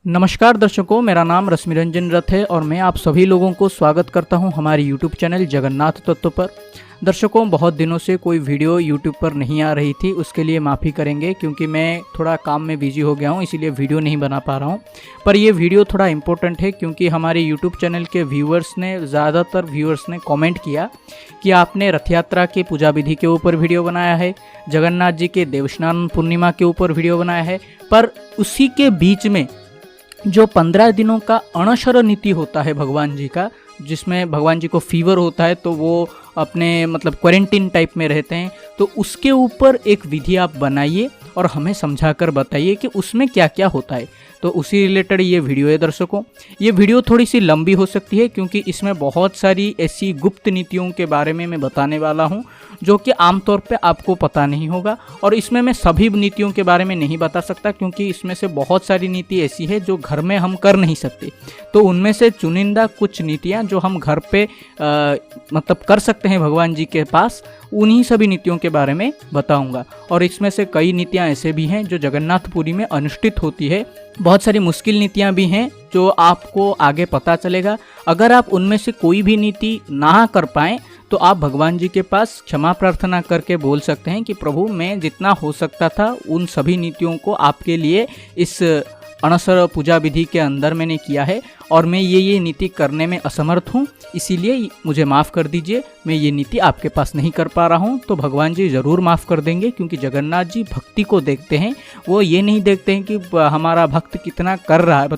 नमस्कार दर्शकों, मेरा नाम रश्मिरंजन रथ है और मैं आप सभी लोगों को स्वागत करता हूं हमारे यूट्यूब चैनल जगन्नाथ तत्व पर। दर्शकों, बहुत दिनों से कोई वीडियो यूट्यूब पर नहीं आ रही थी, उसके लिए माफ़ी करेंगे क्योंकि मैं थोड़ा काम में बिजी हो गया हूं, इसीलिए वीडियो नहीं बना पा रहा हूं। पर ये वीडियो थोड़ा इम्पोर्टेंट है क्योंकि हमारे यूट्यूब चैनल के ज़्यादातर व्यूअर्स ने कॉमेंट किया कि आपने रथ यात्रा की पूजा विधि के ऊपर वीडियो बनाया है, जगन्नाथ जी के देवस्नान पूर्णिमा के ऊपर वीडियो बनाया है, पर उसी के बीच में जो 15 दिनों का अणशर नीति होता है भगवान जी का, जिसमें भगवान जी को फीवर होता है तो वो अपने क्वारंटीन टाइप में रहते हैं, तो उसके ऊपर एक विधि आप बनाइए और हमें समझाकर बताइए कि उसमें क्या क्या होता है। तो उसी रिलेटेड ये वीडियो है दर्शकों। ये वीडियो थोड़ी सी लंबी हो सकती है क्योंकि इसमें बहुत सारी ऐसी गुप्त नीतियों के बारे में मैं बताने वाला हूँ जो कि आमतौर पे आपको पता नहीं होगा, और इसमें मैं सभी नीतियों के बारे में नहीं बता सकता क्योंकि इसमें से बहुत सारी नीति ऐसी है जो घर में हम कर नहीं सकते। तो उनमें से चुनिंदा कुछ नीतियाँ जो हम घर पे कर सकते हैं भगवान जी के पास, उन्हीं सभी नीतियों के बारे में बताऊंगा। और इसमें से कई नीतियाँ ऐसे भी हैं जो जगन्नाथपुरी में अनुष्ठित होती है, बहुत सारी मुश्किल नीतियाँ भी हैं जो आपको आगे पता चलेगा। अगर आप उनमें से कोई भी नीति ना कर पाएँ तो आप भगवान जी के पास क्षमा प्रार्थना करके बोल सकते हैं कि प्रभु, मैं जितना हो सकता था उन सभी नीतियों को आपके लिए इस अणसर पूजा विधि के अंदर मैंने किया है और मैं ये नीति करने में असमर्थ हूँ, इसीलिए मुझे माफ़ कर दीजिए, मैं ये नीति आपके पास नहीं कर पा रहा हूँ। तो भगवान जी ज़रूर माफ़ कर देंगे क्योंकि जगन्नाथ जी भक्ति को देखते हैं, वो ये नहीं देखते हैं कि हमारा भक्त कितना कर रहा है,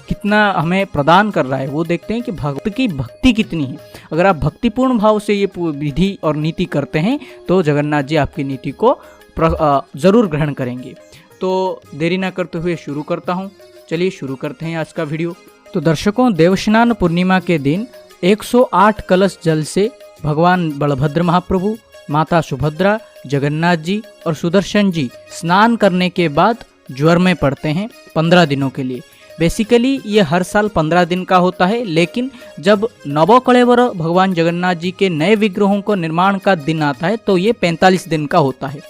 कितना हमें प्रदान कर रहा है, वो देखते हैं कि भक्त की भक्ति कितनी है। अगर आप भक्तिपूर्ण भाव से ये विधि और नीति करते हैं तो जगन्नाथ जी आपकी नीति को ज़रूर ग्रहण करेंगे। तो देरी ना करते हुए शुरू करता हूँ। चलिए शुरू करते हैं आज का वीडियो। तो दर्शकों, देवस्नान पूर्णिमा के दिन 108 कलश जल से भगवान बलभद्र महाप्रभु, माता सुभद्रा, जगन्नाथ जी और सुदर्शन जी स्नान करने के बाद ज्वर में पड़ते हैं 15 दिनों के लिए। बेसिकली ये हर साल 15 दिन का होता है, लेकिन जब नवकलेवर भगवान जगन्नाथ जी के नए विग्रहों को निर्माण का दिन आता है तो ये 45 दिन का होता है।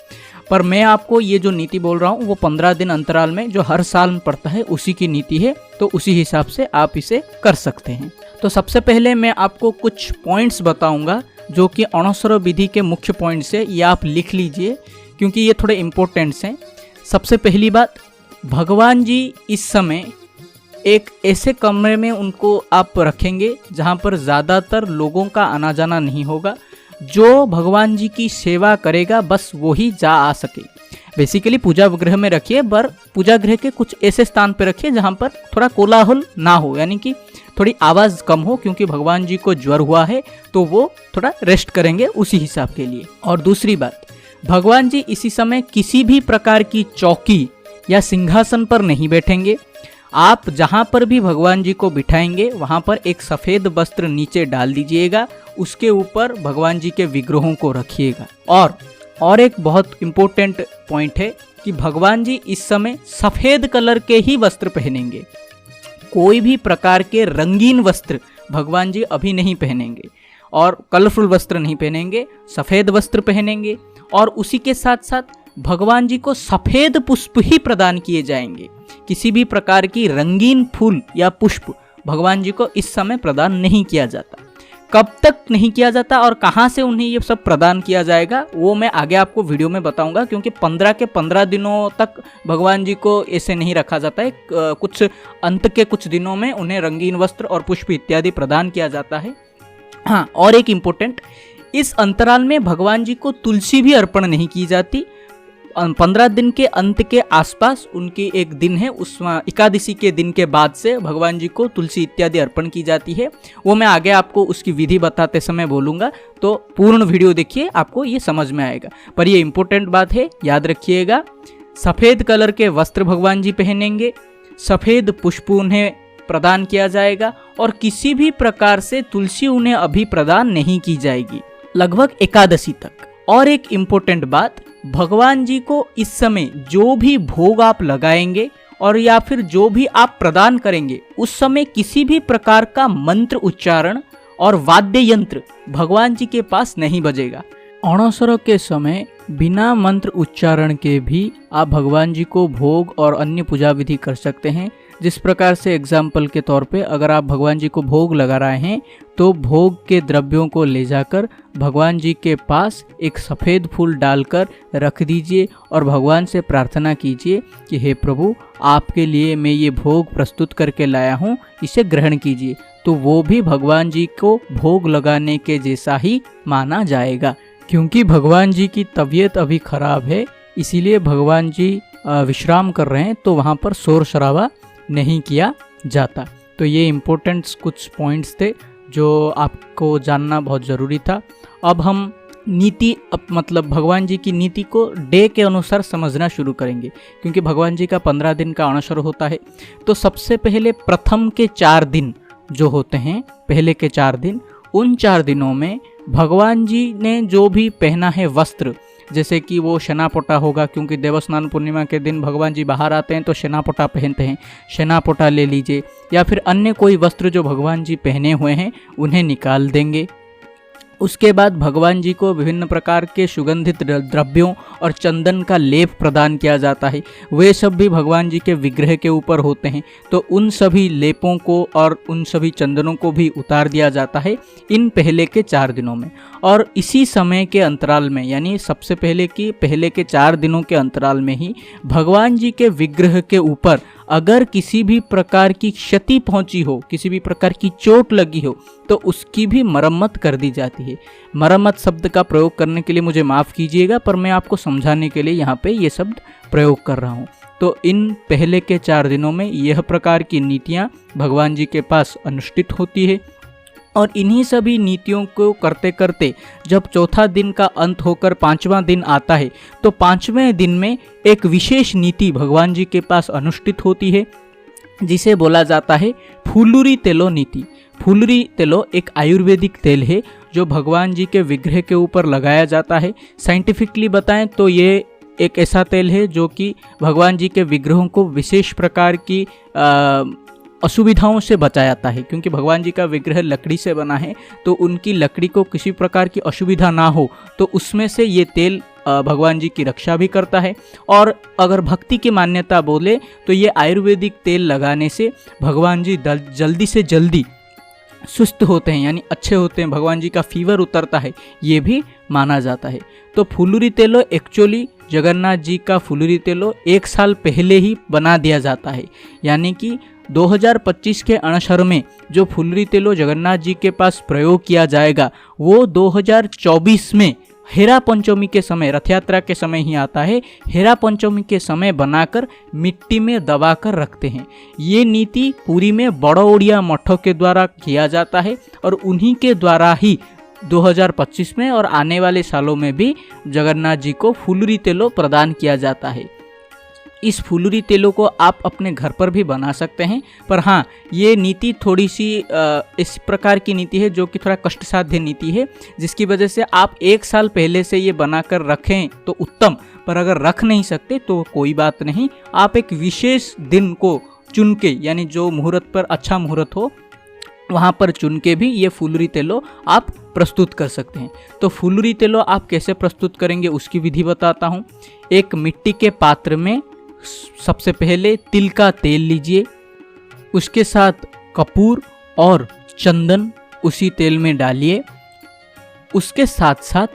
पर मैं आपको ये जो नीति बोल रहा हूँ वो 15 दिन अंतराल में जो हर साल पड़ता है उसी की नीति है, तो उसी हिसाब से आप इसे कर सकते हैं। तो सबसे पहले मैं आपको कुछ पॉइंट्स बताऊंगा जो कि अणसर विधि के मुख्य पॉइंट्स है, ये आप लिख लीजिए क्योंकि ये थोड़े इम्पोर्टेंट्स हैं। सबसे पहली बात, भगवान जी इस समय एक ऐसे कमरे में उनको आप रखेंगे जहाँ पर ज़्यादातर लोगों का आना जाना नहीं होगा। जो भगवान जी की सेवा करेगा बस वो ही जा आ सके। बेसिकली पूजा गृह में रखिए, पर पूजा गृह के कुछ ऐसे स्थान पर रखिए जहाँ पर थोड़ा कोलाहल ना हो, यानी कि थोड़ी आवाज़ कम हो, क्योंकि भगवान जी को ज्वर हुआ है तो वो थोड़ा रेस्ट करेंगे उसी हिसाब के लिए। और दूसरी बात, भगवान जी इसी समय किसी भी प्रकार की चौकी या सिंहासन पर नहीं बैठेंगे। आप जहाँ पर भी भगवान जी को बिठाएंगे वहाँ पर एक सफ़ेद वस्त्र नीचे डाल दीजिएगा, उसके ऊपर भगवान जी के विग्रहों को रखिएगा। और एक बहुत इम्पोर्टेंट पॉइंट है कि भगवान जी इस समय सफ़ेद कलर के ही वस्त्र पहनेंगे, कोई भी प्रकार के रंगीन वस्त्र भगवान जी अभी नहीं पहनेंगे और कलरफुल वस्त्र नहीं पहनेंगे, सफ़ेद वस्त्र पहनेंगे। और उसी के साथ साथ भगवान जी को सफ़ेद पुष्प ही प्रदान किए जाएंगे, किसी भी प्रकार की रंगीन फूल या पुष्प भगवान जी को इस समय प्रदान नहीं किया जाता। कब तक नहीं किया जाता और कहाँ से उन्हें ये सब प्रदान किया जाएगा वो मैं आगे आपको वीडियो में बताऊंगा, क्योंकि 15 के 15 दिनों तक भगवान जी को ऐसे नहीं रखा जाता है, कुछ अंत के कुछ दिनों में उन्हें रंगीन वस्त्र और पुष्प इत्यादि प्रदान किया जाता है। हाँ, और एक इम्पोर्टेंट, इस अंतराल में भगवान जी को तुलसी भी अर्पण नहीं की जाती। 15 दिन के अंत के आसपास उनकी एक दिन है, उस एकादशी के दिन के बाद से भगवान जी को तुलसी इत्यादि अर्पण की जाती है। वो मैं आगे आपको उसकी विधि बताते समय बोलूँगा, तो पूर्ण वीडियो देखिए, आपको ये समझ में आएगा। पर ये इम्पोर्टेंट बात है, याद रखिएगा, सफ़ेद कलर के वस्त्र भगवान जी पहनेंगे, सफ़ेद पुष्प उन्हें प्रदान किया जाएगा और किसी भी प्रकार से तुलसी उन्हें अभी प्रदान नहीं की जाएगी लगभग एकादशी तक। और एक इम्पोर्टेंट बात, भगवान जी को इस समय जो भी भोग आप लगाएंगे और या फिर जो भी आप प्रदान करेंगे उस समय किसी भी प्रकार का मंत्र उच्चारण और वाद्य यंत्र भगवान जी के पास नहीं बजेगा। अणसर के समय बिना मंत्र उच्चारण के भी आप भगवान जी को भोग और अन्य पूजा विधि कर सकते हैं। जिस प्रकार से एग्जाम्पल के तौर पे अगर आप भगवान जी को भोग लगा रहे हैं तो भोग के द्रव्यों को ले जाकर भगवान जी के पास एक सफ़ेद फूल डालकर रख दीजिए और भगवान से प्रार्थना कीजिए कि हे प्रभु, आपके लिए मैं ये भोग प्रस्तुत करके लाया हूँ, इसे ग्रहण कीजिए। तो वो भी भगवान जी को भोग लगाने के जैसा ही माना जाएगा। क्योंकि भगवान जी की तबीयत अभी ख़राब है, इसीलिए भगवान जी विश्राम कर रहे हैं, तो वहाँ पर शोर शराबा नहीं किया जाता। तो ये इम्पोर्टेंट्स कुछ पॉइंट्स थे जो आपको जानना बहुत ज़रूरी था। अब हम नीति मतलब भगवान जी की नीति को डे के अनुसार समझना शुरू करेंगे, क्योंकि भगवान जी का 15 दिन का अनशर होता है। तो सबसे पहले प्रथम के 4 दिन जो होते हैं, पहले के 4 दिन, उन 4 दिनों में भगवान जी ने जो भी पहना है वस्त्र, जैसे कि वो शनापोटा होगा, क्योंकि देवस्नान पूर्णिमा के दिन भगवान जी बाहर आते हैं तो शनापोटा पहनते हैं, शनापोटा ले लीजिए, या फिर अन्य कोई वस्त्र जो भगवान जी पहने हुए हैं उन्हें निकाल देंगे। उसके बाद भगवान जी को विभिन्न प्रकार के सुगंधित द्रव्यों और चंदन का लेप प्रदान किया जाता है। वे सब भी भगवान जी के विग्रह के ऊपर होते हैं, तो उन सभी लेपों को और उन सभी चंदनों को भी उतार दिया जाता है इन पहले के 4 दिनों में। और इसी समय के अंतराल में, यानी सबसे पहले के 4 दिनों के अंतराल में ही भगवान जी के विग्रह के ऊपर अगर किसी भी प्रकार की क्षति पहुंची हो, किसी भी प्रकार की चोट लगी हो, तो उसकी भी मरम्मत कर दी जाती है। मरम्मत शब्द का प्रयोग करने के लिए मुझे माफ़ कीजिएगा, पर मैं आपको समझाने के लिए यहाँ पे ये शब्द प्रयोग कर रहा हूँ। तो इन पहले के 4 दिनों में यह प्रकार की नीतियाँ भगवान जी के पास अनुष्ठित होती है। और इन्हीं सभी नीतियों को करते करते जब चौथा दिन का अंत होकर 5वां दिन आता है, तो 5वें दिन में एक विशेष नीति भगवान जी के पास अनुष्ठित होती है, जिसे बोला जाता है फुलुरी तेलो नीति। फुलुरी तेलो एक आयुर्वेदिक तेल है जो भगवान जी के विग्रह के ऊपर लगाया जाता है। साइंटिफिकली बताएं तो ये एक ऐसा तेल है जो कि भगवान जी के विग्रहों को विशेष प्रकार की असुविधाओं से बचाता है, क्योंकि भगवान जी का विग्रह लकड़ी से बना है, तो उनकी लकड़ी को किसी प्रकार की असुविधा ना हो, तो उसमें से ये तेल भगवान जी की रक्षा भी करता है। और अगर भक्ति की मान्यता बोले तो ये आयुर्वेदिक तेल लगाने से भगवान जी जल्दी से जल्दी सुस्त होते हैं, यानी अच्छे होते हैं, भगवान जी का फीवर उतरता है, ये भी माना जाता है। तो फुलुरी तेलो एक्चुअली जगन्नाथ जी का फुलुरी तेलो 1 साल पहले ही बना दिया जाता है, यानी कि 2025 के अणशर में जो फुलुरी तेलो जगन्नाथ जी के पास प्रयोग किया जाएगा वो 2024 में हेरा पंचमी के समय, रथ यात्रा के समय ही आता है। हेरा पंचमी के समय बनाकर मिट्टी में दबाकर रखते हैं। ये नीति पूरी में बड़ौड़िया मठों के द्वारा किया जाता है और उन्हीं के द्वारा ही 2025 में और आने वाले सालों में भी जगन्नाथ जी को फुलुरी तेलो प्रदान किया जाता है। इस फुलुरी तेलों को आप अपने घर पर भी बना सकते हैं, पर हाँ, ये नीति थोड़ी सी इस प्रकार की नीति है जो कि थोड़ा कष्टसाध्य नीति है, जिसकी वजह से आप 1 साल पहले से ये बनाकर रखें तो उत्तम, पर अगर रख नहीं सकते तो कोई बात नहीं, आप एक विशेष दिन को चुन के, यानी जो मुहूर्त पर अच्छा मुहूर्त हो वहाँ पर चुन के भी ये फुलुरी तेलो आप प्रस्तुत कर सकते हैं। तो फुलुरी तेलो आप कैसे प्रस्तुत करेंगे उसकी विधि बताता हूँ। एक मिट्टी के पात्र में सबसे पहले तिल का तेल लीजिए, उसके साथ कपूर और चंदन उसी तेल में डालिए। उसके साथ साथ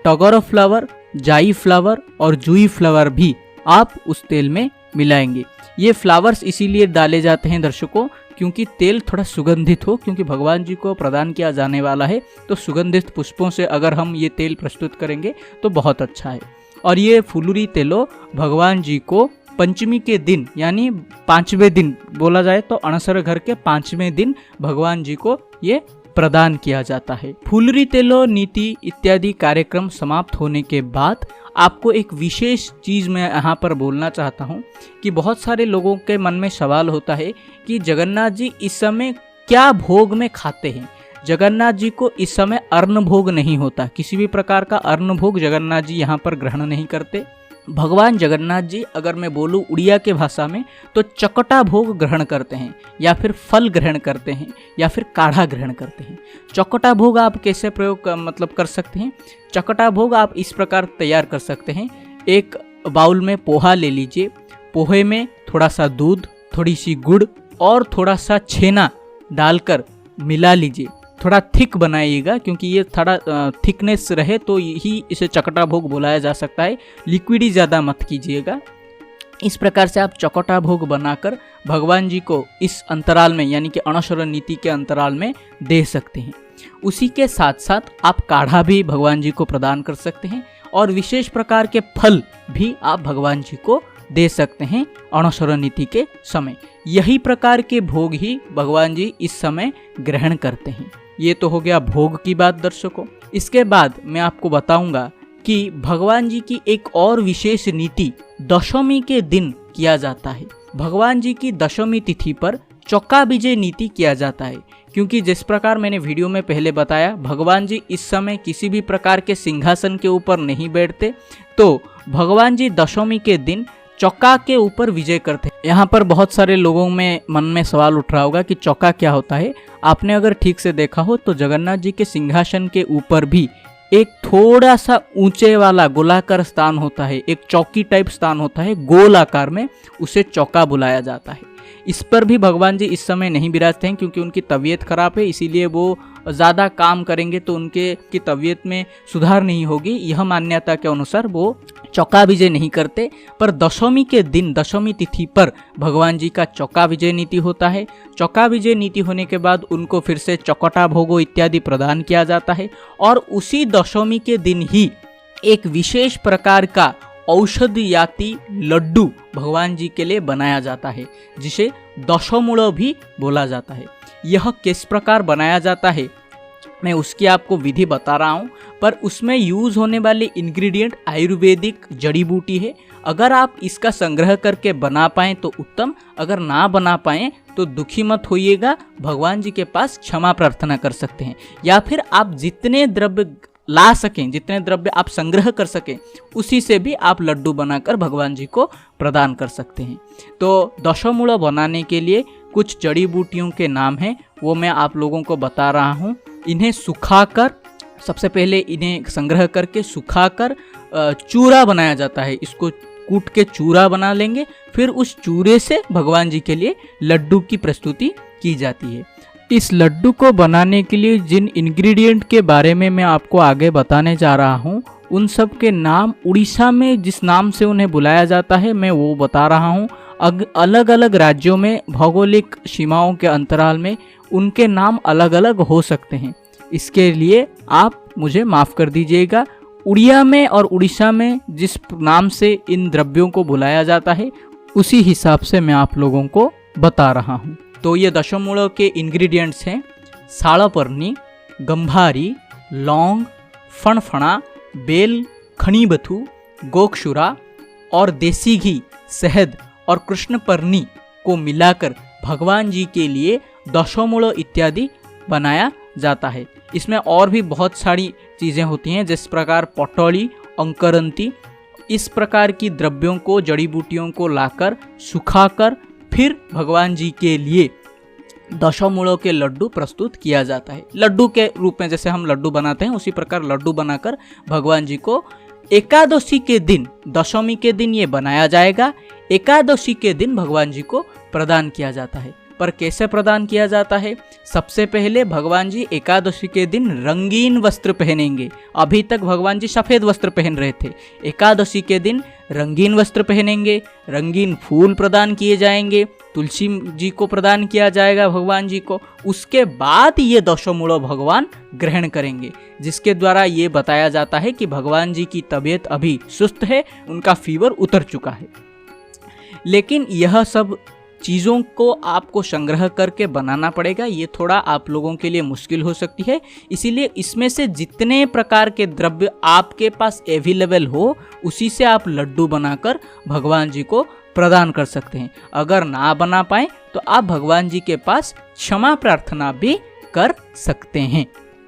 टगोरा फ्लावर, जाई फ्लावर और जुई फ्लावर भी आप उस तेल में मिलाएंगे। ये फ्लावर्स इसीलिए डाले जाते हैं दर्शकों क्योंकि तेल थोड़ा सुगंधित हो, क्योंकि भगवान जी को प्रदान किया जाने वाला है, तो सुगंधित पुष्पों से अगर हम ये तेल प्रस्तुत करेंगे तो बहुत अच्छा है। और ये फुलुरी तेलो भगवान जी को पंचमी के दिन, यानी 5वें दिन बोला जाए तो अणसर घर के 5वें दिन भगवान जी को ये प्रदान किया जाता है। फुलुरी तेलो नीति इत्यादि कार्यक्रम समाप्त होने के बाद आपको एक विशेष चीज़ मैं यहाँ पर बोलना चाहता हूँ कि बहुत सारे लोगों के मन में सवाल होता है कि जगन्नाथ जी इस समय क्या भोग में खाते हैं। जगन्नाथ जी को इस समय अन्न भोग नहीं होता, किसी भी प्रकार का अन्न भोग जगन्नाथ जी यहाँ पर ग्रहण नहीं करते। भगवान जगन्नाथ जी, अगर मैं बोलूँ उड़िया के भाषा में, तो चकटा भोग ग्रहण करते हैं, या फिर फल ग्रहण करते हैं, या फिर काढ़ा ग्रहण करते हैं। चकटा भोग आप कैसे प्रयोग कर सकते हैं। चकटा भोग आप इस प्रकार तैयार कर सकते हैं। एक बाउल में पोहा ले लीजिए, पोहे में थोड़ा सा दूध, थोड़ी सी गुड़ और थोड़ा सा छेना डालकर मिला लीजिए। थोड़ा थिक बनाइएगा, क्योंकि ये थोड़ा थिकनेस रहे तो ही इसे चकटा भोग बुलाया जा सकता है। लिक्विडी ज़्यादा मत कीजिएगा। इस प्रकार से आप चकटा भोग बनाकर भगवान जी को इस अंतराल में, यानी कि अणशर नीति के अंतराल में दे सकते हैं। उसी के साथ साथ आप काढ़ा भी भगवान जी को प्रदान कर सकते हैं और विशेष प्रकार के फल भी आप भगवान जी को दे सकते हैं अणशर नीति के समय। यही प्रकार के भोग ही भगवान जी इस समय ग्रहण करते हैं। ये तो हो गया भोग की बात दर्शकों। इसके बाद मैं आपको बताऊंगा कि भगवान जी की एक और विशेष नीति दशमी के दिन किया जाता है। भगवान जी की दशमी तिथि पर चौका विजय नीति किया जाता है, क्योंकि जिस प्रकार मैंने वीडियो में पहले बताया, भगवान जी इस समय किसी भी प्रकार के सिंहासन के ऊपर नहीं बैठते, तो भगवान जी दशमी के दिन चौका के ऊपर विजय करते हैं। यहाँ पर बहुत सारे लोगों में मन में सवाल उठ रहा होगा कि चौका क्या होता है। आपने अगर ठीक से देखा हो तो जगन्नाथ जी के सिंहासन के ऊपर भी एक थोड़ा सा ऊंचे वाला गोलाकार स्थान होता है, एक चौकी टाइप स्थान होता है गोल आकार में, उसे चौका बुलाया जाता है। इस पर भी भगवान जी इस समय नहीं विराजते हैं, क्योंकि उनकी तबीयत खराब है, इसीलिए वो ज़्यादा काम करेंगे तो उनके की तबीयत में सुधार नहीं होगी। यह मान्यता के अनुसार वो चौका विजय नहीं करते। पर दशमी के दिन, दशमी तिथि पर भगवान जी का चौका विजय नीति होता है। चौका विजय नीति होने के बाद उनको फिर से चौकटा भोगो इत्यादि प्रदान किया जाता है और उसी दशमी के दिन ही एक विशेष प्रकार का औषधयाति लड्डू भगवान जी के लिए बनाया जाता है, जिसे दशमूल भी बोला जाता है। यह किस प्रकार बनाया जाता है मैं उसकी आपको विधि बता रहा हूँ, पर उसमें यूज़ होने वाले इंग्रेडिएंट आयुर्वेदिक जड़ी बूटी है। अगर आप इसका संग्रह करके बना पाएँ तो उत्तम, अगर ना बना पाएँ तो दुखी मत होइएगा, भगवान जी के पास क्षमा प्रार्थना कर सकते हैं। या फिर आप जितने द्रव्य ला सकें, जितने द्रव्य आप संग्रह कर सकें, उसी से भी आप लड्डू बनाकर भगवान जी को प्रदान कर सकते हैं। तो दशमूल बनाने के लिए कुछ जड़ी बूटियों के नाम हैं, वो मैं आप लोगों को बता रहा हूँ। इन्हें सुखाकर, सबसे पहले इन्हें संग्रह करके सुखाकर चूरा बनाया जाता है। इसको कूट के चूरा बना लेंगे, फिर उस चूरे से भगवान जी के लिए लड्डू की प्रस्तुति की जाती है। इस लड्डू को बनाने के लिए जिन इंग्रेडिएंट के बारे में मैं आपको आगे बताने जा रहा हूँ, उन सब के नाम उड़ीसा में जिस नाम से उन्हें बुलाया जाता है मैं वो बता रहा हूँ। अलग अलग राज्यों में भौगोलिक सीमाओं के अंतराल में उनके नाम अलग अलग हो सकते हैं, इसके लिए आप मुझे माफ़ कर दीजिएगा। उड़िया में और उड़ीसा में जिस नाम से इन द्रव्यों को बुलाया जाता है, उसी हिसाब से मैं आप लोगों को बता रहा हूँ। तो ये दशमूल के इंग्रेडिएंट्स हैं साळपर्णी, गंभारी, लौंग, फणफणा, बेल, खनीबथू, गोक्षुरा और देसी घी, शहद और कृष्णपर्णी को मिलाकर भगवान जी के लिए दशमूल इत्यादि बनाया जाता है। इसमें और भी बहुत सारी चीज़ें होती हैं, जिस प्रकार पटौली, अंकरंती, इस प्रकार की द्रव्यों को, जड़ी बूटियों को लाकर सुखाकर फिर भगवान जी के लिए दशमूलों के लड्डू प्रस्तुत किया जाता है। लड्डू के रूप में जैसे हम लड्डू बनाते हैं, उसी प्रकार लड्डू बनाकर भगवान जी को एकादशी के दिन, दशमी के दिन ये बनाया जाएगा, एकादशी के दिन भगवान जी को प्रदान किया जाता है। पर कैसे प्रदान किया जाता है? सबसे पहले भगवान जी एकादशी के दिन रंगीन वस्त्र पहनेंगे। अभी तक भगवान जी सफ़ेद वस्त्र पहन रहे थे, एकादशी के दिन रंगीन वस्त्र पहनेंगे, रंगीन फूल प्रदान किए जाएंगे, तुलसी जी को प्रदान किया जाएगा भगवान जी को। उसके बाद ये दशमूल भगवान ग्रहण करेंगे, जिसके द्वारा ये बताया जाता है कि भगवान जी की तबीयत अभी सुस्त है, उनका फीवर उतर चुका है। लेकिन यह सब चीज़ों को आपको संग्रह करके बनाना पड़ेगा, ये थोड़ा आप लोगों के लिए मुश्किल हो सकती है। इसीलिए इसमें से जितने प्रकार के द्रव्य आपके पास अवेलेबल हो, उसी से आप लड्डू बनाकर भगवान जी को प्रदान कर सकते हैं। अगर ना बना पाएँ तो आप भगवान जी के पास क्षमा प्रार्थना भी कर सकते हैं।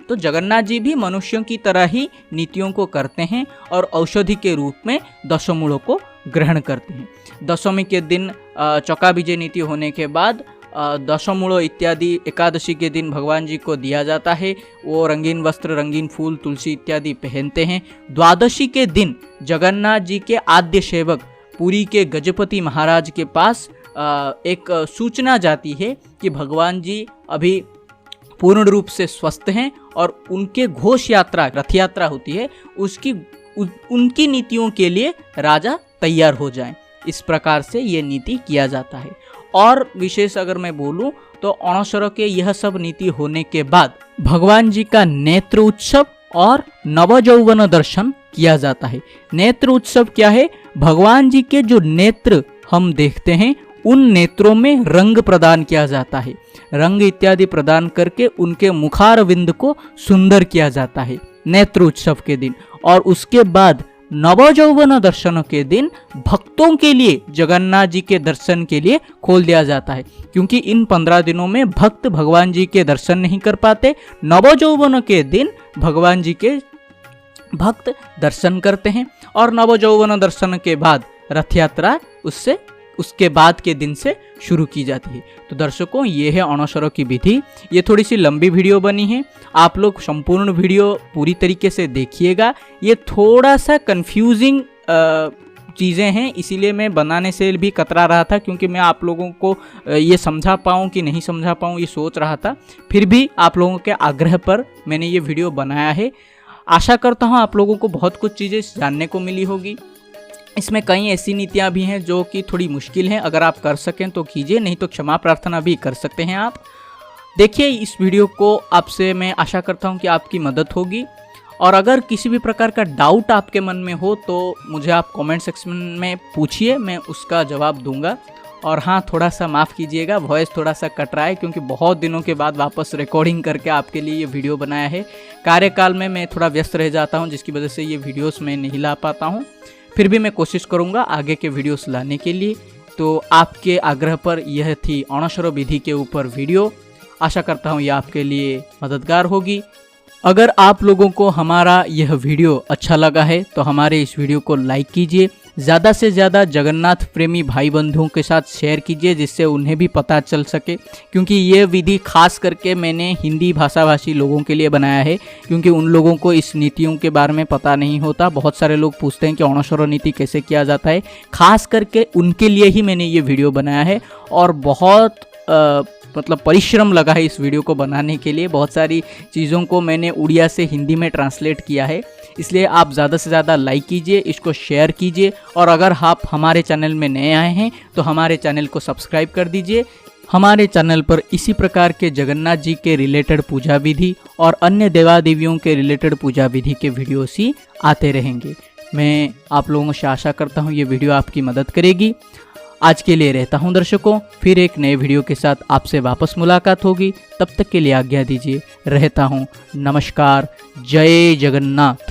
तो जगन्नाथ जी भी मनुष्यों की तरह ही नीतियों को करते हैं और औषधि के रूप में दशमूलों को ग्रहण करते हैं। दशमी के दिन चौका विजय नीति होने के बाद दशमूल इत्यादि एकादशी के दिन भगवान जी को दिया जाता है। वो रंगीन वस्त्र, रंगीन फूल, तुलसी इत्यादि पहनते हैं। द्वादशी के दिन जगन्नाथ जी के आद्य सेवक पुरी के गजपति महाराज के पास एक सूचना जाती है कि भगवान जी अभी पूर्ण रूप से स्वस्थ हैं और उनके घोष यात्रा, रथ यात्रा होती है, उनकी नीतियों के लिए राजा तैयार हो जाएं। इस प्रकार से ये नीति किया जाता है। और विशेष अगर मैं बोलूं तो अणसर के यह सब नीति होने के बाद भगवान जी का नेत्र उत्सव और नवजौवन दर्शन किया जाता है। नेत्र उत्सव क्या है? भगवान जी के जो नेत्र हम देखते हैं उन नेत्रों में रंग प्रदान किया जाता है। रंग इत्यादि प्रदान करके उनके मुखारविंद को सुंदर किया जाता है नेत्र उत्सव के दिन। और उसके बाद नवजौवन दर्शन के दिन भक्तों के लिए जगन्नाथ जी के दर्शन के लिए खोल दिया जाता है, क्योंकि इन 15 दिनों में भक्त भगवान जी के दर्शन नहीं कर पाते। नवजौवन के दिन भगवान जी के भक्त दर्शन करते हैं और नवजौवन दर्शन के बाद रथ यात्रा उसके बाद के दिन से शुरू की जाती है। तो दर्शकों, ये है अणसर की विधि। ये थोड़ी सी लंबी वीडियो बनी है, आप लोग संपूर्ण वीडियो पूरी तरीके से देखिएगा। ये थोड़ा सा कंफ्यूजिंग चीज़ें हैं, इसीलिए मैं बनाने से भी कतरा रहा था, क्योंकि मैं आप लोगों को ये समझा पाऊँ कि नहीं समझा पाऊँ ये सोच रहा था। फिर भी आप लोगों के आग्रह पर मैंने ये वीडियो बनाया है। आशा करता हूँ आप लोगों को बहुत कुछ चीज़ें जानने को मिली होगी। इसमें कई ऐसी नीतियाँ भी हैं जो कि थोड़ी मुश्किल हैं, अगर आप कर सकें तो कीजिए, नहीं तो क्षमा प्रार्थना भी कर सकते हैं आप। देखिए, इस वीडियो को आपसे मैं आशा करता हूँ कि आपकी मदद होगी। और अगर किसी भी प्रकार का डाउट आपके मन में हो तो मुझे आप कमेंट सेक्शन में पूछिए, मैं उसका जवाब दूंगा। और हाँ, थोड़ा सा माफ़ कीजिएगा, वॉइस थोड़ा सा कट रहा है, क्योंकि बहुत दिनों के बाद वापस रिकॉर्डिंग करके आपके लिए ये वीडियो बनाया है। कार्यकाल में मैं थोड़ा व्यस्त रह जाता हूँ, जिसकी वजह से ये वीडियोस मैं नहीं ला पाता हूँ। फिर भी मैं कोशिश करूँगा आगे के वीडियोस लाने के लिए। तो आपके आग्रह पर यह थी अणसर विधि के ऊपर वीडियो। आशा करता हूँ यह आपके लिए मददगार होगी। अगर आप लोगों को हमारा यह वीडियो अच्छा लगा है तो हमारे इस वीडियो को लाइक कीजिए, ज़्यादा से ज़्यादा जगन्नाथ प्रेमी भाई बंधुओं के साथ शेयर कीजिए, जिससे उन्हें भी पता चल सके। क्योंकि ये विधि खास करके मैंने हिंदी भाषाभाषी लोगों के लिए बनाया है, क्योंकि उन लोगों को इस नीतियों के बारे में पता नहीं होता। बहुत सारे लोग पूछते हैं कि अणसर नीति कैसे किया जाता है, खास करके उनके लिए ही मैंने ये वीडियो बनाया है। और बहुत परिश्रम लगा है इस वीडियो को बनाने के लिए। बहुत सारी चीज़ों को मैंने उड़िया से हिंदी में ट्रांसलेट किया है, इसलिए आप ज़्यादा से ज़्यादा लाइक कीजिए, इसको शेयर कीजिए। और अगर आप हमारे चैनल में नए आए हैं तो हमारे चैनल को सब्सक्राइब कर दीजिए। हमारे चैनल पर इसी प्रकार के जगन्नाथ जी के रिलेटेड पूजा विधि और अन्य देवा देवियों के रिलेटेड पूजा विधि के वीडियोस ही आते रहेंगे। मैं आप लोगों से आशा करता हूँ ये वीडियो आपकी मदद करेगी। आज के लिए रहता हूं दर्शकों, फिर एक नए वीडियो के साथ आपसे वापस मुलाकात होगी। तब तक के लिए आज्ञा दीजिए। रहता हूं। नमस्कार। जय जगन्नाथ।